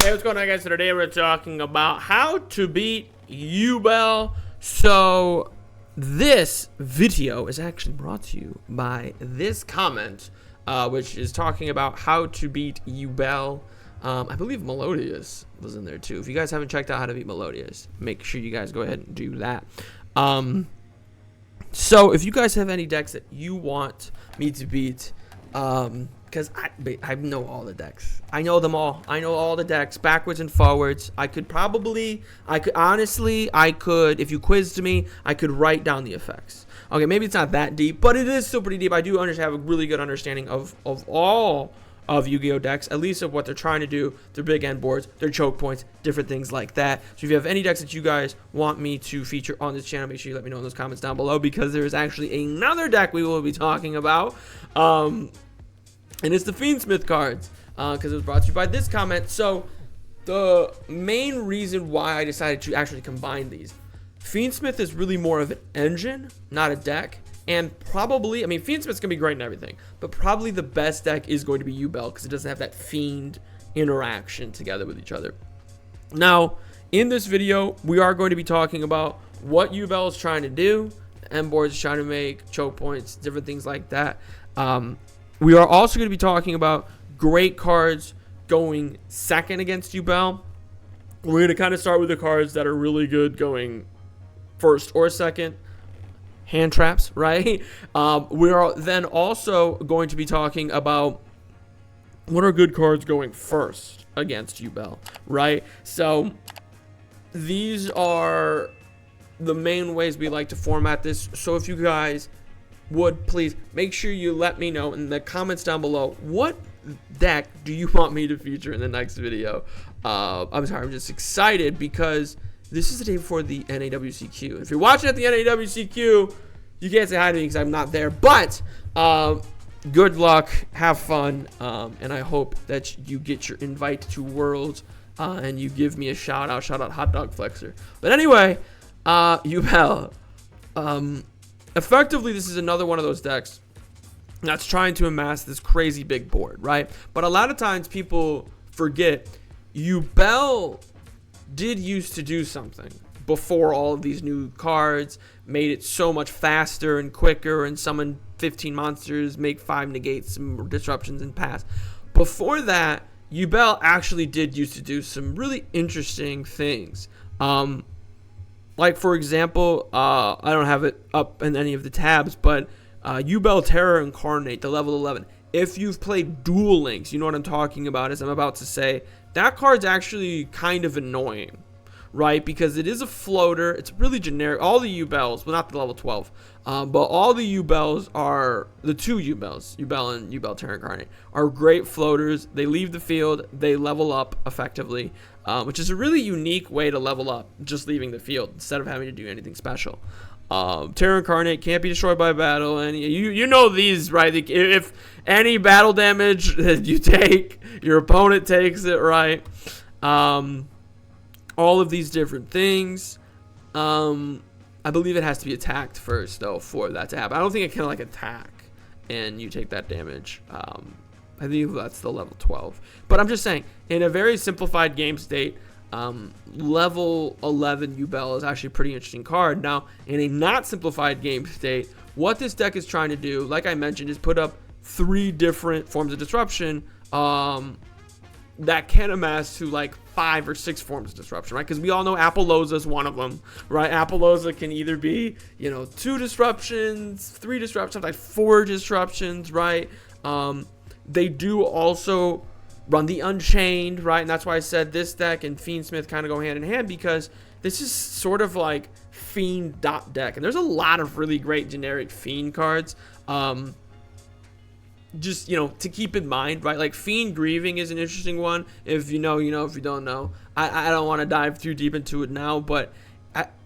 Hey, what's going on, guys? So today we're talking about how to beat Yubel. So this video is actually brought to you by this comment, which is talking about how to beat Yubel. I believe Melodious was in there too. If you guys haven't checked out how to beat Melodious, make sure you guys go ahead and do that. So if you guys have any decks that you want me to beat, because I know all the decks. I know them all. I know all the decks backwards and forwards. I could honestly, if you quizzed me, I could write down the effects. Okay, maybe it's not that deep, but it is still pretty deep. I do have a really good understanding of all of Yu-Gi-Oh decks, at least of what they're trying to do, their big end boards, their choke points, different things like that. So if you have any decks that you guys want me to feature on this channel, make sure you let me know in those comments down below, because there is actually another deck we will be talking about. And it's the Fiendsmith cards, because it was brought to you by this comment. So the main reason why I decided to actually combine these, Fiendsmith is really more of an engine, not a deck. And probably, I mean, Fiendsmith's going to be great and everything, but probably the best deck is going to be Yubel, because it doesn't have that Fiend interaction together with each other. Now, in this video, we are going to be talking about what Yubel is trying to do, end boards is trying to make, choke points, different things like that. We are also going to be talking about great cards going second against Yubel. We're going to kind of start with the cards that are really good going first or second. Hand traps, right? We are then also going to be talking about what are good cards going first against Yubel, right? So these are the main ways we like to format this. So if you guys would please make sure you let me know in the comments down below, what deck do you want me to feature in the next video? I'm just excited because this is the day before the NAWCQ. If you're watching at the NAWCQ, you can't say hi to me because I'm not there. But good luck, have fun, and I hope that you get your invite to Worlds and you give me a shout out Hot Dog Flexer. But anyway, Yubel, effectively this is another one of those decks that's trying to amass this crazy big board, right? But a lot of times people forget Yubel did used to do something before all of these new cards made it so much faster and quicker and summon 15 monsters, make 5 negates, some disruptions, and pass. Before that, Yubel actually did used to do some really interesting things. Like, for example, I don't have it up in any of the tabs, but Yubel Terror Incarnate, the level 11. If you've played Duel Links, you know what I'm talking about, as I'm about to say. That card's actually kind of annoying, right? Because it is a floater. It's really generic. All the Yubels, well, not the level 12, but all the Yubels are, the two Yubels, Yubel and Yubel Terror Incarnate, are great floaters. They leave the field. They level up effectively, which is a really unique way to level up, just leaving the field instead of having to do anything special. Terror Incarnate can't be destroyed by battle, and you know these, right? If any battle damage that you take, your opponent takes it, right? All of these different things. I believe it has to be attacked first, though, for that to happen. I don't think it can like attack and you take that damage. I think that's the level 12. But I'm just saying, in a very simplified game state, level 11 Yubel is actually a pretty interesting card. Now, in a not simplified game state, what this deck is trying to do, like I mentioned, is put up 3 different forms of disruption that can amass to like 5 or 6 forms of disruption, right? Because we all know Appaloosa is one of them, right? Appaloosa can either be, 2 disruptions, 3 disruptions, like 4 disruptions, right? They do also run the Unchained, right? And that's why I said this deck and Fiendsmith kind of go hand in hand, because this is sort of like Fiend dot deck. And there's a lot of really great generic Fiend cards. Just, to keep in mind, right? Like Fiend Grieving is an interesting one. If you know, if you don't know. I don't want to dive too deep into it now, but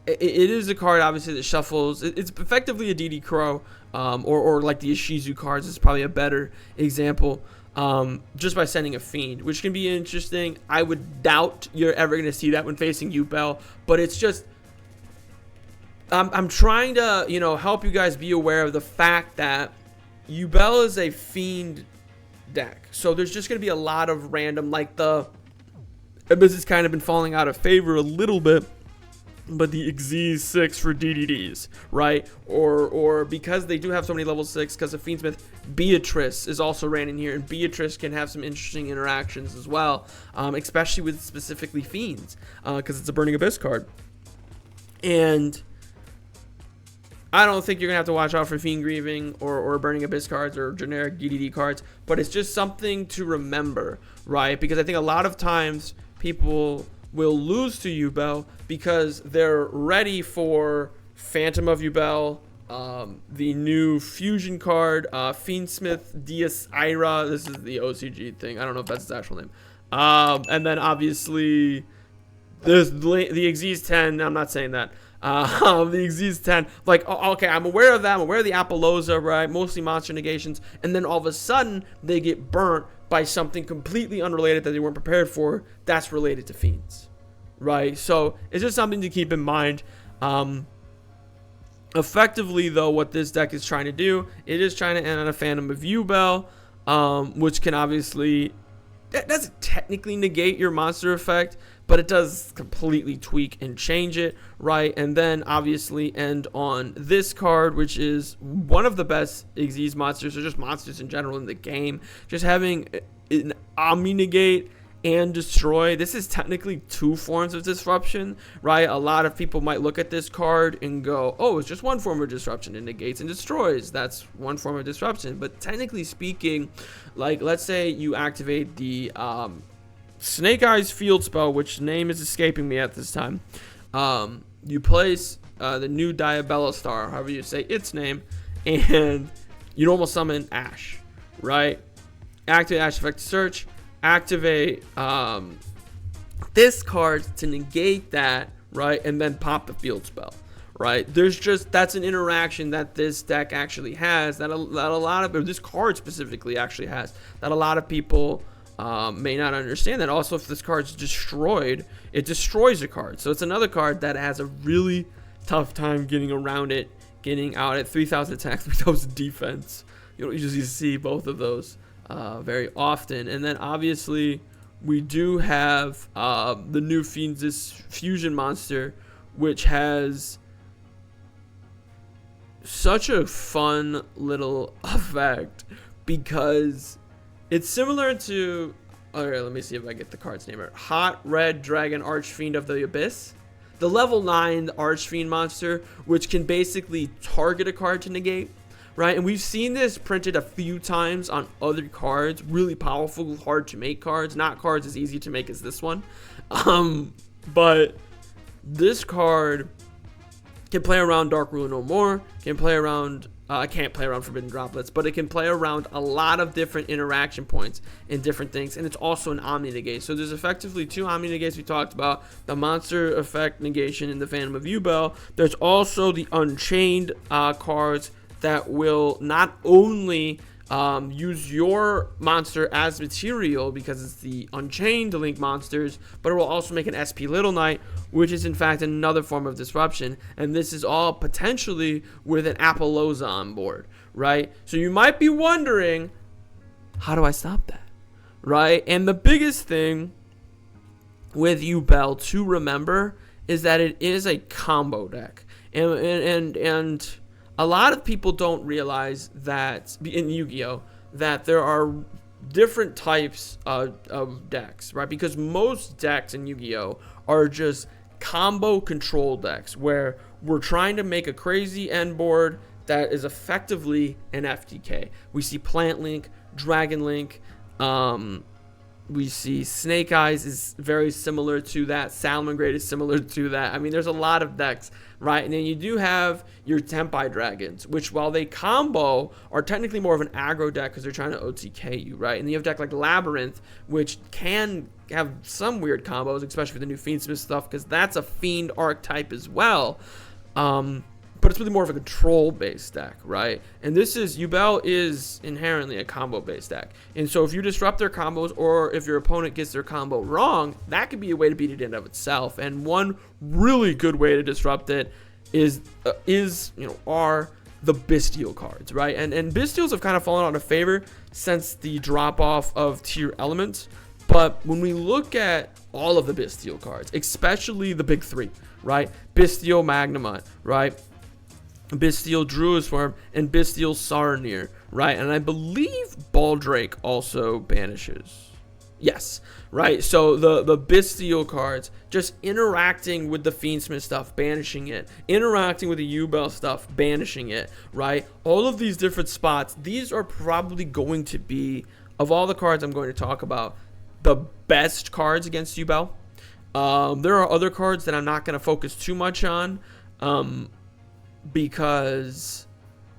it is a card, obviously, that shuffles. It's effectively a DD Crow, or like the Ishizu cards is probably a better example. Just by sending a Fiend, which can be interesting. I would doubt you're ever going to see that when facing Yubel, but it's just, I'm trying to, help you guys be aware of the fact that Yubel is a Fiend deck. So there's just going to be a lot of random, like the And this has kind of been falling out of favor a little bit, but the Xyz 6 for DDDs, right? Or because they do have so many level 6, because of Fiendsmith, Beatrice is also ran in here, and Beatrice can have some interesting interactions as well, especially with specifically Fiends, because it's a Burning Abyss card. And I don't think you're going to have to watch out for Fiend Grieving or Burning Abyss cards or generic DDD cards, but it's just something to remember, right? Because I think a lot of times people will lose to Yubel because they're ready for Phantom of Yubel, the new fusion card, Fiendsmith Dias Ira. This is the OCG thing. I don't know if that's his actual name. And then obviously there's the Xyz 10. I'm not saying that. The Xyz 10. Like, okay, I'm aware of that. I'm aware of the Apollosa, right? Mostly monster negations. And then all of a sudden they get burnt by something completely unrelated that they weren't prepared for, that's related to Fiends, right? So it's just something to keep in mind. Effectively, though, what this deck is trying to do, it is trying to end on a Phantom of Yubel, which can obviously, that doesn't technically negate your monster effect, but it does completely tweak and change it, right? And then obviously end on this card, which is one of the best Xyz monsters, or just monsters in general in the game. Just having an Omni Negate and Destroy. This is technically two forms of disruption, right? A lot of people might look at this card and go, oh, it's just one form of disruption. It negates and destroys. That's one form of disruption. But technically speaking, like, let's say you activate the Snake Eyes Field Spell, which name is escaping me at this time. You place the new Diabella Star, however you say its name, and you normal summon Ash, right? Activate Ash Effect Search. Activate this card to negate that, right? And then pop the field spell, right? There's just, that's an interaction that this deck actually has, that a lot of, or this card specifically actually has, that a lot of people may not understand. That also, if this card's destroyed, it destroys a card. So it's another card that has a really tough time getting around it, getting out at 3,000 attacks, 3,000 defense. You don't usually see both of those very often. And then obviously we do have the new Fiends fusion monster, which has such a fun little effect because it's similar to, okay, let me see if I get the card's name right. Hot Red Dragon Archfiend of the Abyss. The level 9 Archfiend monster, which can basically target a card to negate, right? And we've seen this printed a few times on other cards. Really powerful, hard to make cards. Not cards as easy to make as this one. But this card can play around Dark Ruler No More, can play around, can't play around Forbidden Droplets, but it can play around a lot of different interaction points and different things, and it's also an Omni Negate. So there's effectively two Omni Negates we talked about, the monster effect negation in the Phantom of Yubel. There's also the Unchained cards that will not only use your monster as material because it's the Unchained Link monsters, but it will also make an SP Little Knight, which is in fact another form of disruption. And this is all potentially with an Apollosa on board, right? So you might be wondering, how do I stop that, right? And the biggest thing with Yubel to remember is that it is a combo deck, and a lot of people don't realize that in Yu-Gi-Oh! That there are different types of decks, right? Because most decks in Yu-Gi-Oh! Are just combo control decks where we're trying to make a crazy end board that is effectively an FTK. We see Plant Link, Dragon Link, we see Snake Eyes is very similar to that. Salamangreat is similar to that. I mean, there's a lot of decks, right? And then you do have your Tempai Dragons, which while they combo, are technically more of an aggro deck because they're trying to OTK you, right? And then you have a deck like Labyrinth, which can have some weird combos, especially with the new Fiendsmith stuff, because that's a Fiend archetype as well. But it's really more of a control-based deck, right? And this is, Yubel is inherently a combo-based deck. And so if you disrupt their combos, or if your opponent gets their combo wrong, that could be a way to beat it in and of itself. And one really good way to disrupt it is are the Bestial cards, right? And Bestials have kind of fallen out of favor since the drop-off of tier elements. But when we look at all of the Bestial cards, especially the big three, right? Bestial Magnemite, right? Bestial Druisworm, and Bestial Sarnier, right? And I believe Baldrake also banishes. Yes, right? So the Bestial cards, just interacting with the Fiendsmith stuff, banishing it. Interacting with the Yubel stuff, banishing it, right? All of these different spots, these are probably going to be, of all the cards I'm going to talk about, the best cards against Yubel. There are other cards that I'm not going to focus too much on, because,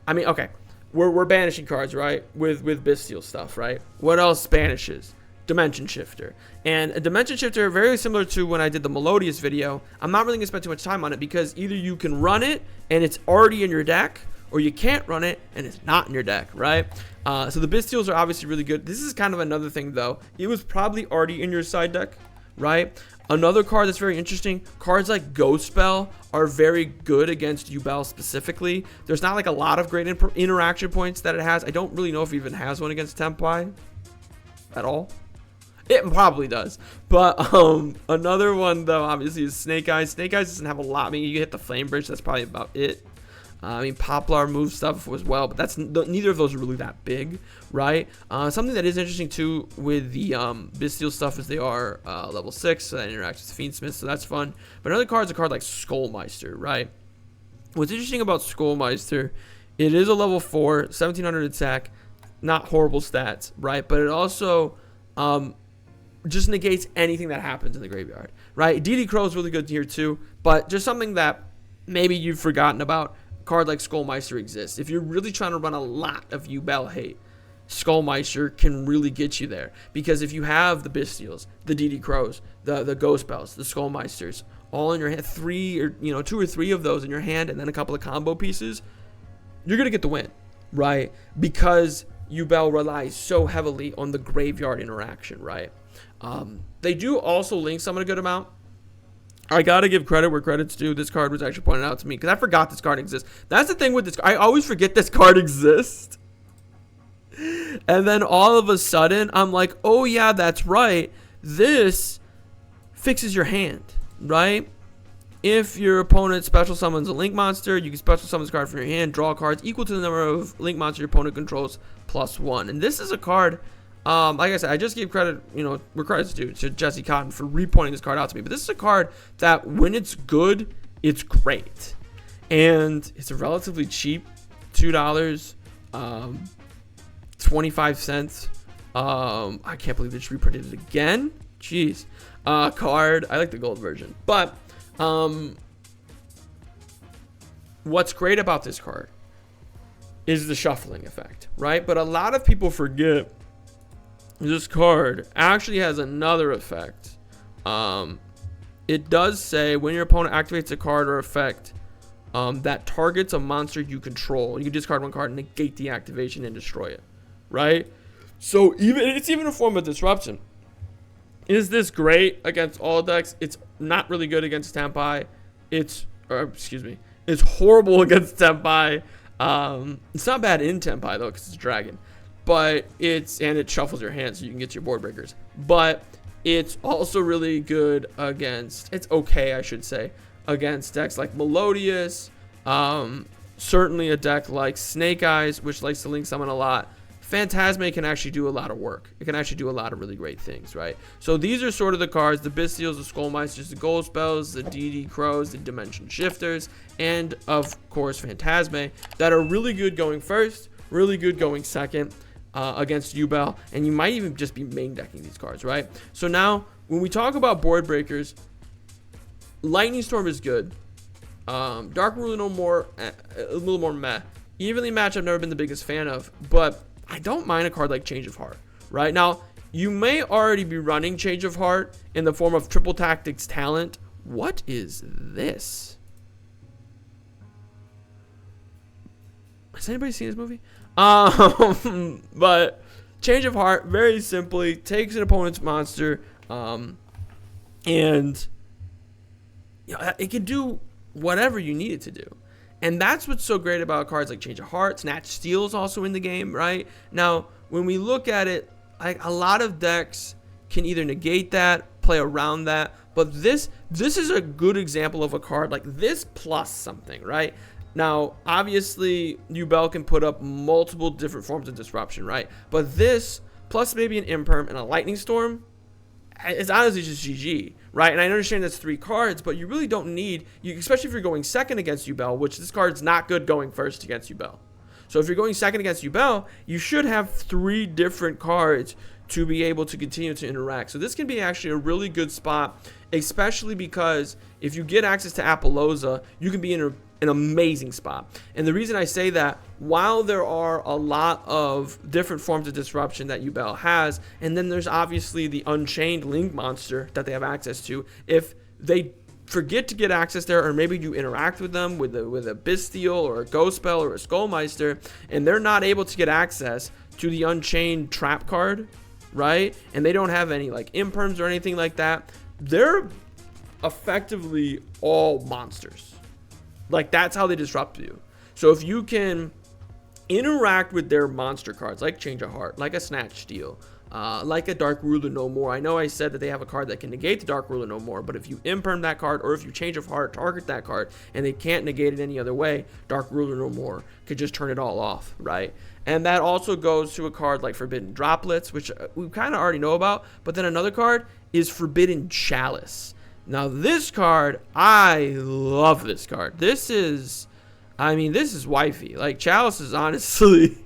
I mean, okay, we're banishing cards, right? With Bestial stuff, right? What else banishes? Dimension Shifter. And a Dimension Shifter, very similar to when I did the Melodious video, I'm not really going to spend too much time on it, because either you can run it and it's already in your deck, or you can't run it and it's not in your deck, right? So the Bestials are obviously really good. This is kind of another thing, though. It was probably already in your side deck, right? Another card that's very interesting, cards like Ghost Spell are very good against Yubel specifically. There's not like a lot of great interaction points that it has. I don't really know if it even has one against Tempai at all. It probably does. But another one, though, obviously, is Snake Eyes. Snake Eyes doesn't have a lot. I mean, you hit the Flame Bridge. That's probably about it. I mean, Poplar moves stuff as well, but that's neither of those are really that big, right? Something that is interesting, too, with the Bestial stuff is they are level 6, so that interacts with Fiendsmith, so that's fun. But another card is a card like Skullmeister, right? What's interesting about Skullmeister, it is a level 4, 1700 attack, not horrible stats, right? But it also just negates anything that happens in the graveyard, right? DD Crow is really good here, too, but just something that maybe you've forgotten about. Card like Skullmeister exists. If you're really trying to run a lot of Yubel hate, Skullmeister can really get you there, because if you have the Bestials, the DD Crows, the Ghost Bells, the Skullmeisters, all in your hand, 2 or 3 of those in your hand, and then a couple of combo pieces, you're gonna get the win, right? Because Yubel relies so heavily on the graveyard interaction, right? They do also link summon a good amount. I gotta give credit where credit's due. This card was actually pointed out to me because I forgot this card exists. That's the thing with this. I always forget this card exists. And then all of a sudden, I'm like, oh yeah, that's right. This fixes your hand, right? If your opponent special summons a Link monster, you can special summon this card from your hand, draw cards equal to the number of Link monsters your opponent controls +1. And this is a card, like I said, I just gave credit, where credit's due, to Jesse Cotton for repointing this card out to me. But this is a card that, when it's good, it's great. And it's a relatively cheap, $2, 25 cents. I can't believe they just reprinted it again. Jeez. Card. I like the gold version. But what's great about this card is the shuffling effect, right? But a lot of people forget this card actually has another effect. It does say when your opponent activates a card or effect that targets a monster you control, you can discard one card and negate the activation and destroy it, right? So it's even a form of disruption. Is this great against all decks? It's not really good against Tempai. It's horrible against Tempai. It's not bad in Tempai though, because it's a dragon. But it shuffles your hand so you can get your board breakers. But it's also really good against, it's okay, I should say, against decks like Melodious. Certainly a deck like Snake Eyes, which likes to link summon a lot. Phantasme can actually do a lot of work. It can actually do a lot of really great things, right? So these are sort of the cards, the Bestials, the Skullmeisters, the Gold Spells, the DD Crows, the Dimension Shifters, and of course Phantasme, that are really good going first, really good going second against Yubel, and you might even just be main decking these cards, right? So now, when we talk about board breakers, Lightning Storm is good. Dark Rule a little more meh. Evenly Match I've never been the biggest fan of, but I don't mind a card like Change of Heart, right? Now, you may already be running Change of Heart in the form of Triple Tactics Talent. What is this? Has anybody seen this movie? But Change of Heart, very simply, takes an opponent's monster, and it can do whatever you need it to do. And that's what's so great about cards like Change of Heart. Snatch Steel's also in the game, right? Now, when we look at it, like a lot of decks can either negate that, play around that. But this is a good example of a card like this plus something, right? Now, obviously, Yubel can put up multiple different forms of disruption, right? But this, plus maybe an Imperm and a Lightning Storm, it's honestly just GG, right? And I understand that's 3 cards, but you really don't need, especially if you're going second against Yubel, which this card's not good going first against Yubel. So if you're going second against Yubel, you should have 3 different cards to be able to continue to interact. So this can be actually a really good spot, especially because if you get access to Appaloosa, you can be in an amazing spot. And the reason I say that, while there are a lot of different forms of disruption that Yubel has, and then there's obviously the Unchained Link monster that they have access to, if they forget to get access there, or maybe you interact with them with a Bestial or a Ghost Spell or a Skullmeister, and they're not able to get access to the Unchained Trap card, right? And they don't have any like Imperms or anything like that. They're effectively all monsters. Like, that's how they disrupt you. So if you can interact with their monster cards, like Change of Heart, like a Snatch Steal, like a Dark Ruler No More. I know I said that they have a card that can negate the Dark Ruler No More, but if you Imperm that card, or if you Change of Heart, target that card, and they can't negate it any other way, Dark Ruler No More could just turn it all off, right? And that also goes to a card like Forbidden Droplets, which we kind of already know about, but then another card is Forbidden Chalice. Now this card, I love this card. This is wifey. Like, Chalice is honestly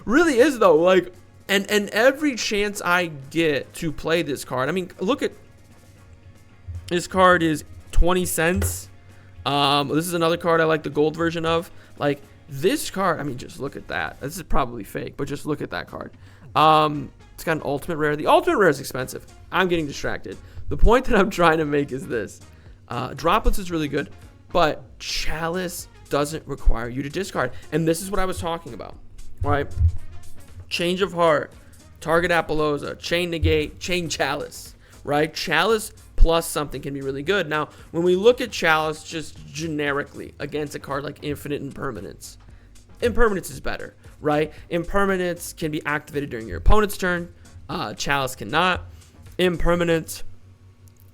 really is though. Like, and every chance I get to play this card, I mean, look at this card is 20 cents. This is another card I like the gold version of. Like, this card, I mean, just look at that. This is probably fake, but just look at that card. It's got an ultimate rare. The ultimate rare is expensive. I'm getting distracted. The point that I'm trying to make is this. Droplets is really good, but Chalice doesn't require you to discard. And this is what I was talking about, right? Change of Heart, target Appaloosa, chain negate, chain Chalice, right? Chalice plus something can be really good. Now, when we look at Chalice just generically against a card like Infinite Impermanence, Impermanence is better, right? Impermanence can be activated during your opponent's turn. Chalice cannot. Impermanence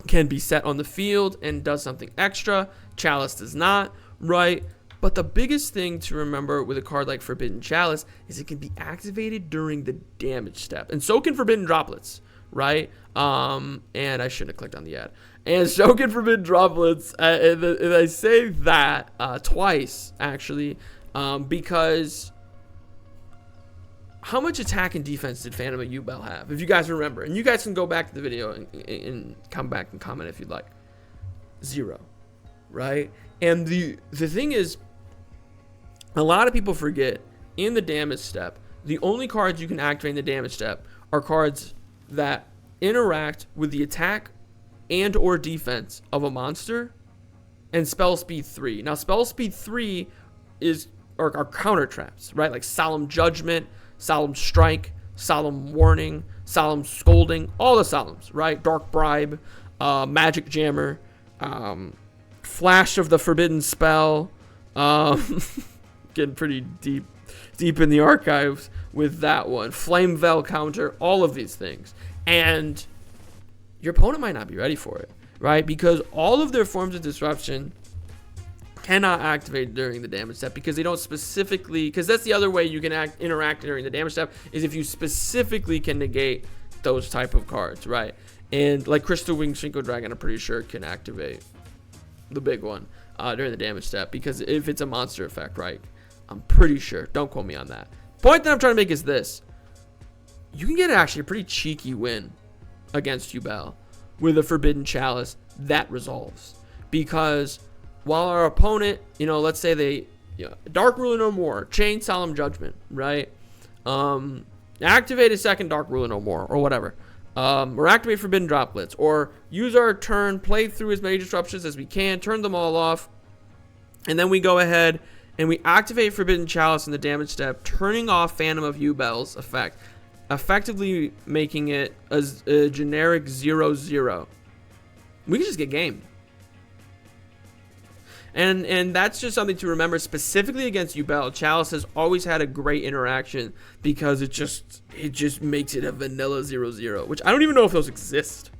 can be set on the field and does something extra. Chalice does not, right? But the biggest thing to remember with a card like Forbidden Chalice is it can be activated during the damage step. And so can Forbidden Droplets, right? And I shouldn't have clicked on the ad. And so can Forbidden Droplets. And I say that twice, actually, because how much attack and defense did Phantom of Yubel have? If you guys remember. And you guys can go back to the video and come back and comment if you'd like. 0, right? And the thing is, a lot of people forget, in the damage step, the only cards you can activate in the damage step are cards that interact with the attack and or defense of a monster and spell speed 3. Now, spell speed 3 are counter traps, right? Like Solemn Judgment, Solemn Strike, Solemn Warning, Solemn Scolding, all the Solemns, right? Dark Bribe, Magic Jammer, Flash of the Forbidden Spell, getting pretty deep in the archives with that one. Flame Veil counter, all of these things. And your opponent might not be ready for it, right? Because all of their forms of disruption cannot activate during the damage step because they don't specifically, because that's the other way you can interact during the damage step, is if you specifically can negate those type of cards, right? And like Crystal Winged Shinko Dragon, I'm pretty sure can activate the big one during the damage step, because if it's a monster effect, right? I'm pretty sure. Don't quote me on that. Point that I'm trying to make is this. You can get actually a pretty cheeky win against Yubel with a Forbidden Chalice that resolves. Because while our opponent, let's say they, Dark Ruler No More, chain Solemn Judgment, right? Activate a second Dark Ruler No More, or whatever. Or activate Forbidden Droplets, or use our turn, play through as many disruptions as we can, turn them all off, and then we go ahead and we activate Forbidden Chalice in the damage step, turning off Phantom of Yubel's effect, effectively making it a generic 0/0. We can just get gamed. And that's just something to remember specifically against Yubel. Chalice has always had a great interaction because it just makes it a vanilla 0/0, which I don't even know if those exist.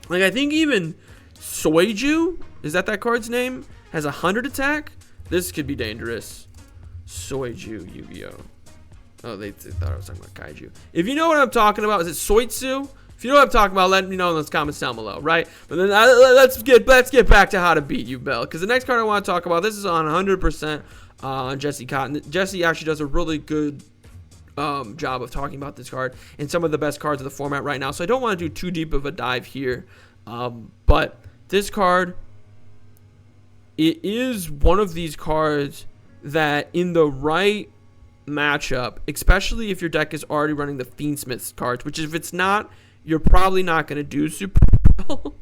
Like, I think even Soiju, is that card's name, has 100 attack. This could be dangerous. Soiju Yu-Gi-Oh. Oh, they thought I was talking about Kaiju. If you know what I'm talking about, is it Soitsu? If you know what I'm talking about, let me know in the comments down below, right? But then let's get back to how to beat Yubel, because the next card I want to talk about, this is on 100% on Jesse Cotton. Jesse actually does a really good job of talking about this card and some of the best cards of the format right now. So I don't want to do too deep of a dive here, but this card, it is one of these cards that in the right matchup, especially if your deck is already running the Fiendsmith cards, which if it's not, you're probably not going to do super well.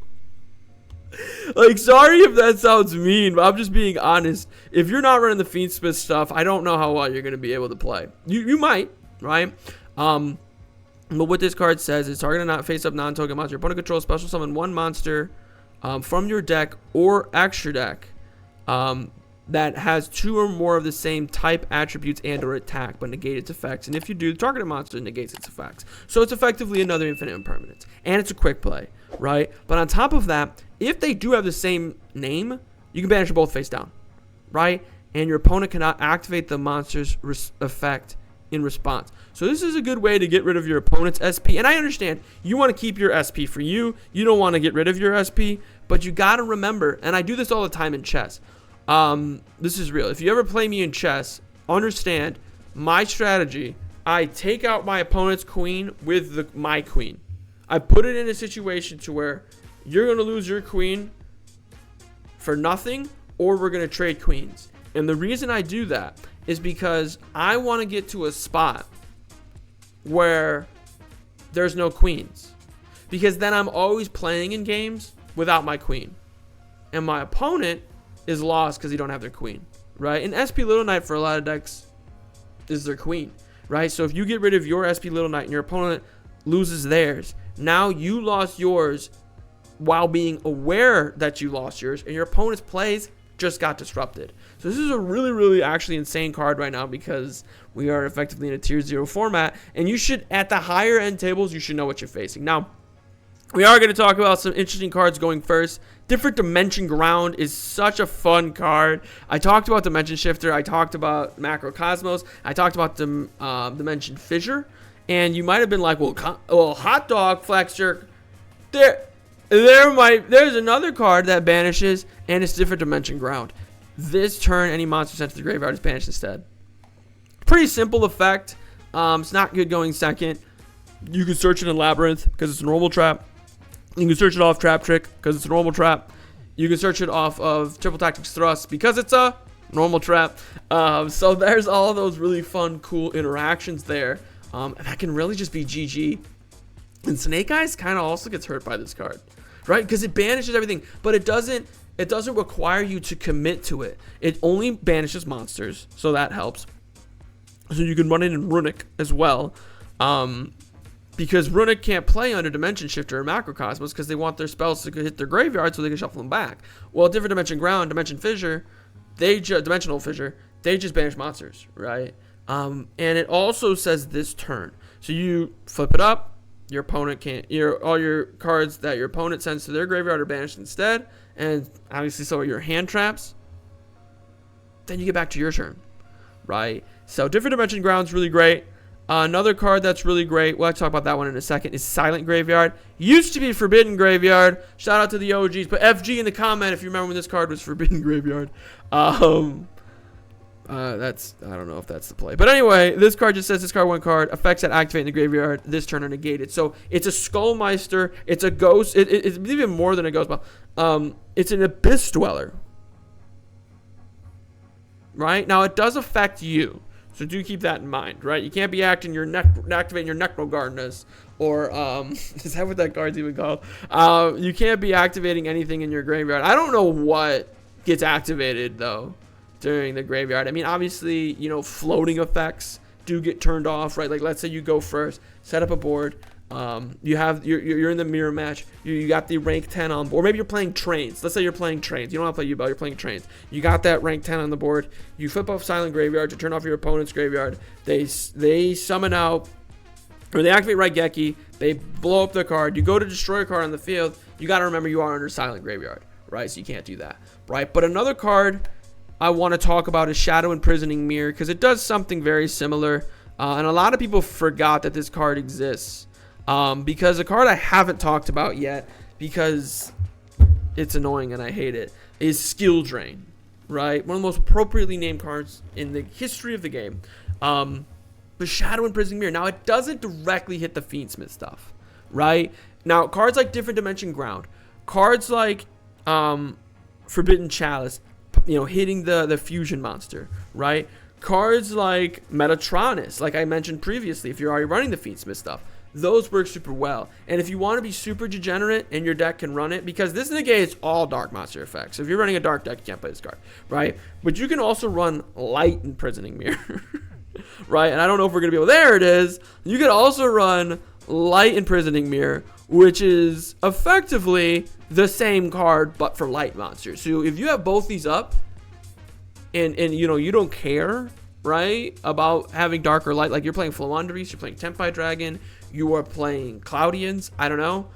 Like, sorry if that sounds mean, but I'm just being honest. If you're not running the Fiendsmith stuff, I don't know how well you're going to be able to play. You might, right? But what this card says is target a not face-up non-token monster. Your opponent controls special summon one monster from your deck or extra deck that has 2 or more of the same type, attributes, and or attack, but negate its effects. And if you do, the targeted monster negates its effects. So it's effectively another infinite impermanence. And it's a quick play, right? But on top of that, if they do have the same name, you can banish them both face down, right? And your opponent cannot activate the monster's effect in response. So this is a good way to get rid of your opponent's SP. And I understand you want to keep your SP for you. You don't want to get rid of your SP, but you got to remember, and I do this all the time in chess. This is real. If you ever play me in chess, understand my strategy. I take out my opponent's queen with my queen. I put it in a situation to where you're going to lose your queen for nothing, or we're going to trade queens. And the reason I do that is because I want to get to a spot where there's no queens. Because then I'm always playing in games without my queen. And my opponent is lost because you don't have their queen, right? And SP Little Knight for a lot of decks is their queen, right? So if you get rid of your SP Little Knight and your opponent loses theirs, now you lost yours while being aware that you lost yours, and your opponent's plays just got disrupted. So this is a really, really actually insane card right now because we are effectively in a tier 0 format, and you should, at the higher end tables, you should know what you're facing. Now, we are going to talk about some interesting cards going first. Different Dimension Ground is such a fun card. I talked about Dimension Shifter. I talked about Macrocosmos. I talked about Dimension Fissure. And you might have been like, well, Hot Dog, Flex Jerk. There's another card that banishes, and it's Different Dimension Ground. This turn, any monster sent to the graveyard is banished instead. Pretty simple effect. It's not good going second. You can search it in Labyrinth because it's a normal trap. You can search it off Trap Trick because it's a normal trap. You can search it off of Triple Tactics Thrust because it's a normal trap. So there's all those really fun, cool interactions there. And that can really just be GG. And Snake Eyes kind of also gets hurt by this card, right? Because it banishes everything, but it doesn't require you to commit to it. It only banishes monsters, so that helps. So you can run it in Runic as well. Because Runic can't play under Dimension Shifter or Macrocosmos because they want their spells to hit their graveyard so they can shuffle them back. Well, Different Dimension Ground, Dimensional Fissure, they just banish monsters, right? And it also says this turn. So you flip it up, your opponent can't. All your cards that your opponent sends to their graveyard are banished instead, and obviously so are your hand traps. Then you get back to your turn, right? So Different Dimension Ground's really great. Another card that's really great, we'll talk about that one in a second, is Silent Graveyard. Used to be Forbidden Graveyard. Shout out to the OGs. Put FG in the comment if you remember when this card was Forbidden Graveyard. I don't know if that's the play. But anyway, this card just says discard one card. Effects that activate in the graveyard this turn are negated. So it's a Skullmeister. It's a ghost. It's even more than a ghost. It's an Abyss Dweller. Right? Now, it does affect you. So do keep that in mind, right? You can't be activating your Necrogardenas, or is that what that card's even called? You can't be activating anything in your graveyard. I don't know what gets activated though during the graveyard. I mean, obviously, floating effects do get turned off, right? Like, let's say you go first, set up a board, You're in the mirror match. You got the rank 10 on board. Maybe you're playing trains. Let's say you're playing trains. You don't want to play Yubel. You're playing trains. You got that rank 10 on the board. You flip off Silent Graveyard to turn off your opponent's graveyard. They summon out, or they activate Raigeki. They blow up the card. You go to destroy a card on the field. You got to remember you are under Silent Graveyard, right? So you can't do that, right? But another card I want to talk about is Shadow Imprisoning Mirror, because it does something very similar. And a lot of people forgot that this card exists. Because a card I haven't talked about yet, because it's annoying and I hate it, is Skill Drain, right? One of the most appropriately named cards in the history of the game. The Shadow Imprisoning Mirror. Now, it doesn't directly hit the Fiendsmith stuff, right? Now, cards like Different Dimension Ground, cards like Forbidden Chalice, hitting the fusion monster, right? Cards like Metatronus, like I mentioned previously, if you're already running the Fiendsmith stuff, those work super well. And if you want to be super degenerate and your deck can run it, because this negates all dark monster effects. So if you're running a dark deck, you can't play this card, right? But you can also run Light Imprisoning Mirror, right? And I don't know if we're going to be able, there it is. You can also run Light Imprisoning Mirror, which is effectively the same card, but for light monsters. So if you have both these up, and you don't care, right, about having dark or light, like you're playing Floowandereeze, you're playing Tempai Dragon, you are playing Cloudians, I don't know,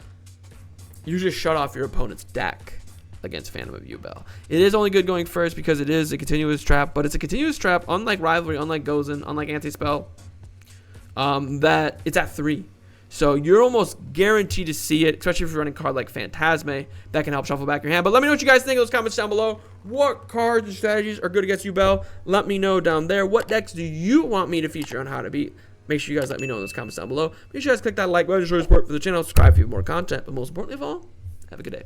you just shut off your opponent's deck against Phantom of Yubel. It is only good going first because it is a continuous trap, but it's a continuous trap, unlike Rivalry, unlike Gozen, unlike Anti-Spell, that it's at 3. So you're almost guaranteed to see it, especially if you're running a card like Phantasme. That can help shuffle back your hand. But let me know what you guys think in those comments down below. What cards and strategies are good against Yubel? Let me know down there. What decks do you want me to feature on How to Beat? Make sure you guys let me know in those comments down below. Make sure you guys click that like button to show your support for the channel. Subscribe for more content. But most importantly of all, have a good day.